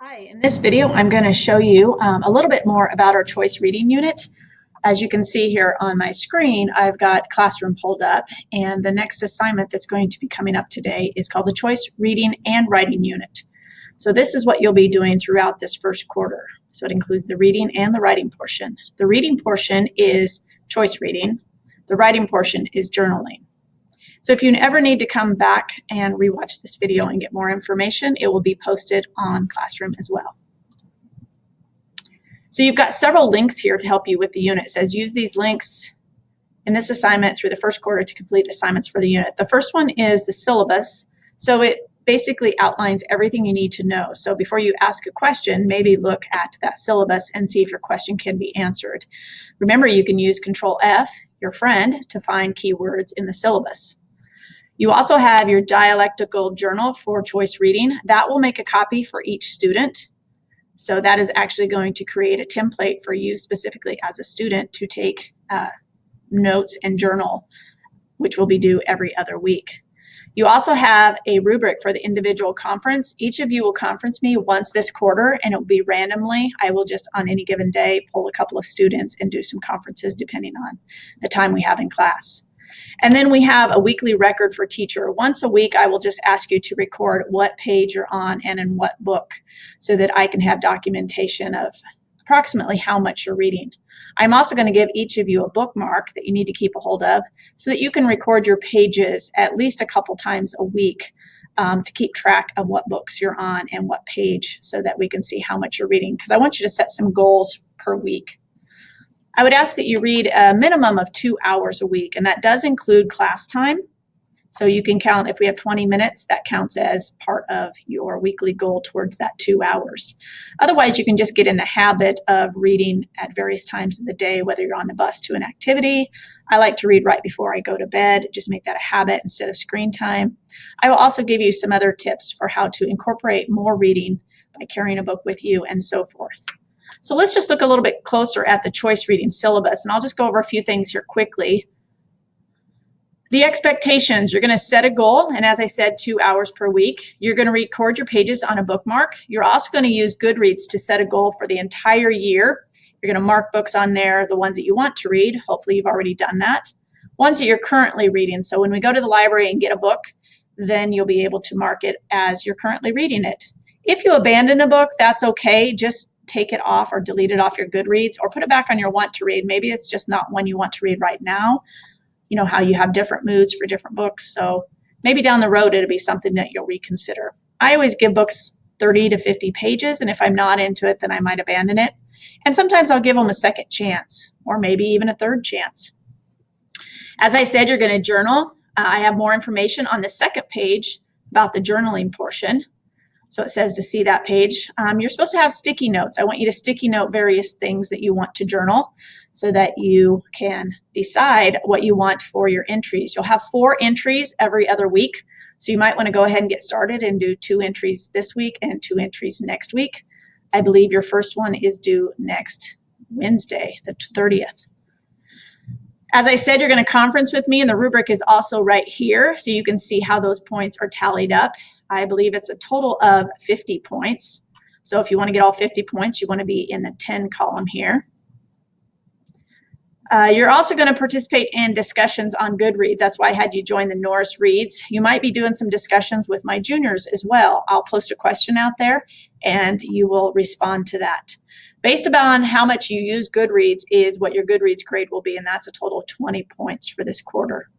Hi, in this video I'm going to show you a little bit more about our choice reading unit. As you can see here on my screen, I've got Classroom pulled up, and the next assignment that's going to be coming up today is called the Choice Reading and Writing Unit. So this is what you'll be doing throughout this first quarter. So it includes the reading and the writing portion. The reading portion is choice reading. The writing portion is journaling. So if you ever need to come back and rewatch this video and get more information, it will be posted on Classroom as well. So you've got several links here to help you with the unit. It says use these links in this assignment through the first quarter to complete assignments for the unit. The first one is the syllabus. So it basically outlines everything you need to know. So before you ask a question, maybe look at that syllabus and see if your question can be answered. Remember, you can use Control F, your friend, to find keywords in the syllabus. You also have your dialectical journal for choice reading. That will make a copy for each student. So that is actually going to create a template for you specifically as a student to take notes and journal, which will be due every other week. You also have a rubric for the individual conference. Each of you will conference me once this quarter, and it will be randomly. I will just on any given day pull a couple of students and do some conferences depending on the time we have in class. And then we have a weekly record for teacher. Once a week, I will just ask you to record what page you're on and in what book so that I can have documentation of approximately how much you're reading. I'm also going to give each of you a bookmark that you need to keep a hold of so that you can record your pages at least a couple times a week to keep track of what books you're on and what page so that we can see how much you're reading, because I want you to set some goals per week. I would ask that you read a minimum of 2 hours a week, and that does include class time. So you can count, if we have 20 minutes, that counts as part of your weekly goal towards that 2 hours. Otherwise, you can just get in the habit of reading at various times of the day, whether you're on the bus to an activity. I like to read right before I go to bed, just make that a habit instead of screen time. I will also give you some other tips for how to incorporate more reading by carrying a book with you and so forth. So let's just look a little bit closer at the choice reading syllabus, and I'll just go over a few things here quickly. The expectations, you're going to set a goal, and as I said, 2 hours per week. You're going to record your pages on a bookmark. You're also going to use Goodreads to set a goal for the entire year. You're going to mark books on there, the ones that you want to read. Hopefully you've already done that. Ones that you're currently reading. So when we go to the library and get a book, then you'll be able to mark it as you're currently reading it. If you abandon a book, that's okay. Just take it off or delete it off your Goodreads or put it back on your want to read. Maybe it's just not one you want to read right now. You know how you have different moods for different books. So maybe down the road it'll be something that you'll reconsider. I always give books 30 to 50 pages, and if I'm not into it, then I might abandon it. And sometimes I'll give them a second chance or maybe even a third chance. As I said, you're going to journal. I have more information on the second page about the journaling portion. So it says to see that page. You're supposed to have sticky notes. I want you to sticky note various things that you want to journal so that you can decide what you want for your entries. You'll have 4 entries every other week. So you might want to go ahead and get started and do 2 entries this week and 2 entries next week. I believe your first one is due next Wednesday, the 30th. As I said, you're going to conference with me, and the rubric is also right here so you can see how those points are tallied up. I believe it's a total of 50 points. So if you want to get all 50 points, you want to be in the 10 column here. You're also going to participate in discussions on Goodreads. That's why I had you join the Norris Reads. You might be doing some discussions with my juniors as well. I'll post a question out there and you will respond to that. Based upon how much you use Goodreads is what your Goodreads grade will be, and that's a total of 20 points for this quarter.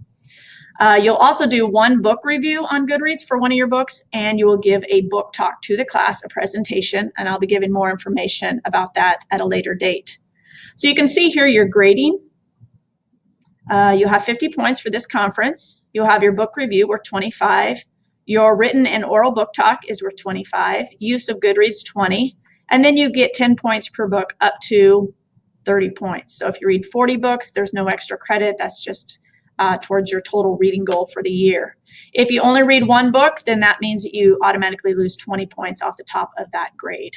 You'll also do 1 book review on Goodreads for one of your books, and you will give a book talk to the class, a presentation, and I'll be giving more information about that at a later date. So you can see here your grading. You'll have 50 points for this conference. You'll have your book review worth 25. Your written and oral book talk is worth 25. Use of Goodreads, 20. And then you get 10 points per book up to 30 points. So if you read 40 books, there's no extra credit. That's just towards your total reading goal for the year. If you only read 1 book, then that means that you automatically lose 20 points off the top of that grade.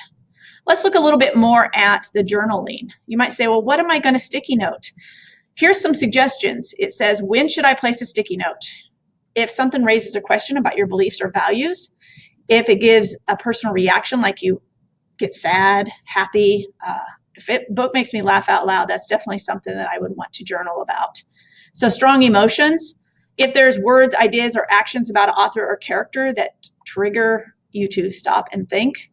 Let's look a little bit more at the journaling. You might say, well, what am I going to sticky note? Here's some suggestions. It says, when should I place a sticky note? If something raises a question about your beliefs or values, if it gives a personal reaction like you get sad, happy. If a book makes me laugh out loud, that's definitely something that I would want to journal about. So strong emotions. If there's words, ideas, or actions about an author or character that trigger you to stop and think.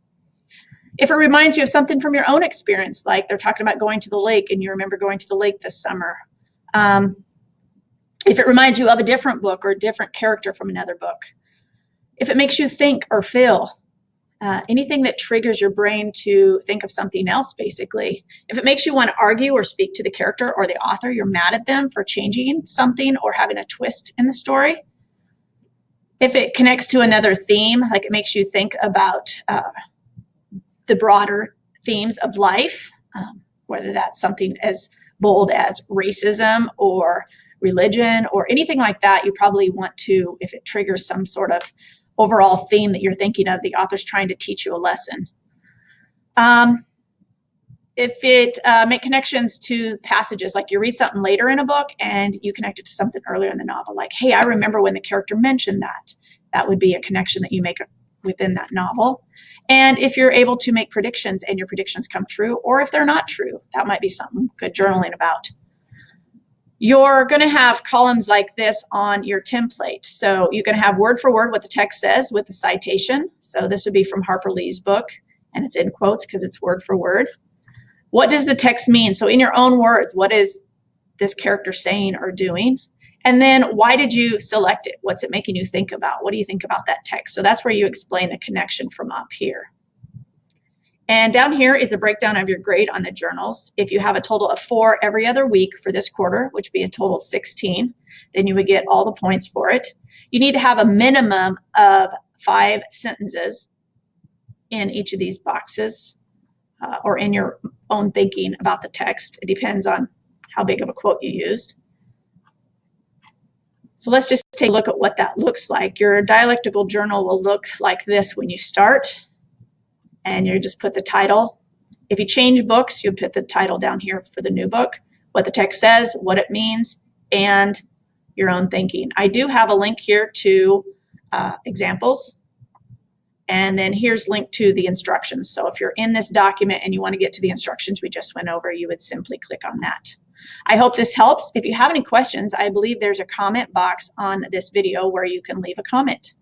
If it reminds you of something from your own experience, like they're talking about going to the lake and you remember going to the lake this summer. If it reminds you of a different book or a different character from another book. If it makes you think or feel. Anything that triggers your brain to think of something else, basically. If it makes you want to argue or speak to the character or the author, you're mad at them for changing something or having a twist in the story. If it connects to another theme, like it makes you think about the broader themes of life, whether that's something as bold as racism or religion or anything like that, you probably want to, if it triggers some sort of overall theme that you're thinking of, the author's trying to teach you a lesson. If it make connections to passages, like you read something later in a book and you connect it to something earlier in the novel, like, hey, I remember when the character mentioned that. That would be a connection that you make within that novel. And if you're able to make predictions and your predictions come true, or if they're not true, that might be something good journaling about. You're going to have columns like this on your template. So you can have word for word what the text says with the citation. So this would be from Harper Lee's book, and it's in quotes because it's word for word. What does the text mean? So in your own words, what is this character saying or doing? And then why did you select it? What's it making you think about? What do you think about that text? So that's where you explain the connection from up here. And down here is a breakdown of your grade on the journals. If you have a total of 4 every other week for this quarter, which would be a total of 16, then you would get all the points for it. You need to have a minimum of 5 sentences in each of these boxes or in your own thinking about the text. It depends on how big of a quote you used. So let's just take a look at what that looks like. Your dialectical journal will look like this when you start. And you just put the title. If you change books, you put the title down here for the new book, what the text says, what it means, and your own thinking. I do have a link here to examples. And then here's link to the instructions. So if you're in this document and you want to get to the instructions we just went over, you would simply click on that. I hope this helps. If you have any questions, I believe there's a comment box on this video where you can leave a comment.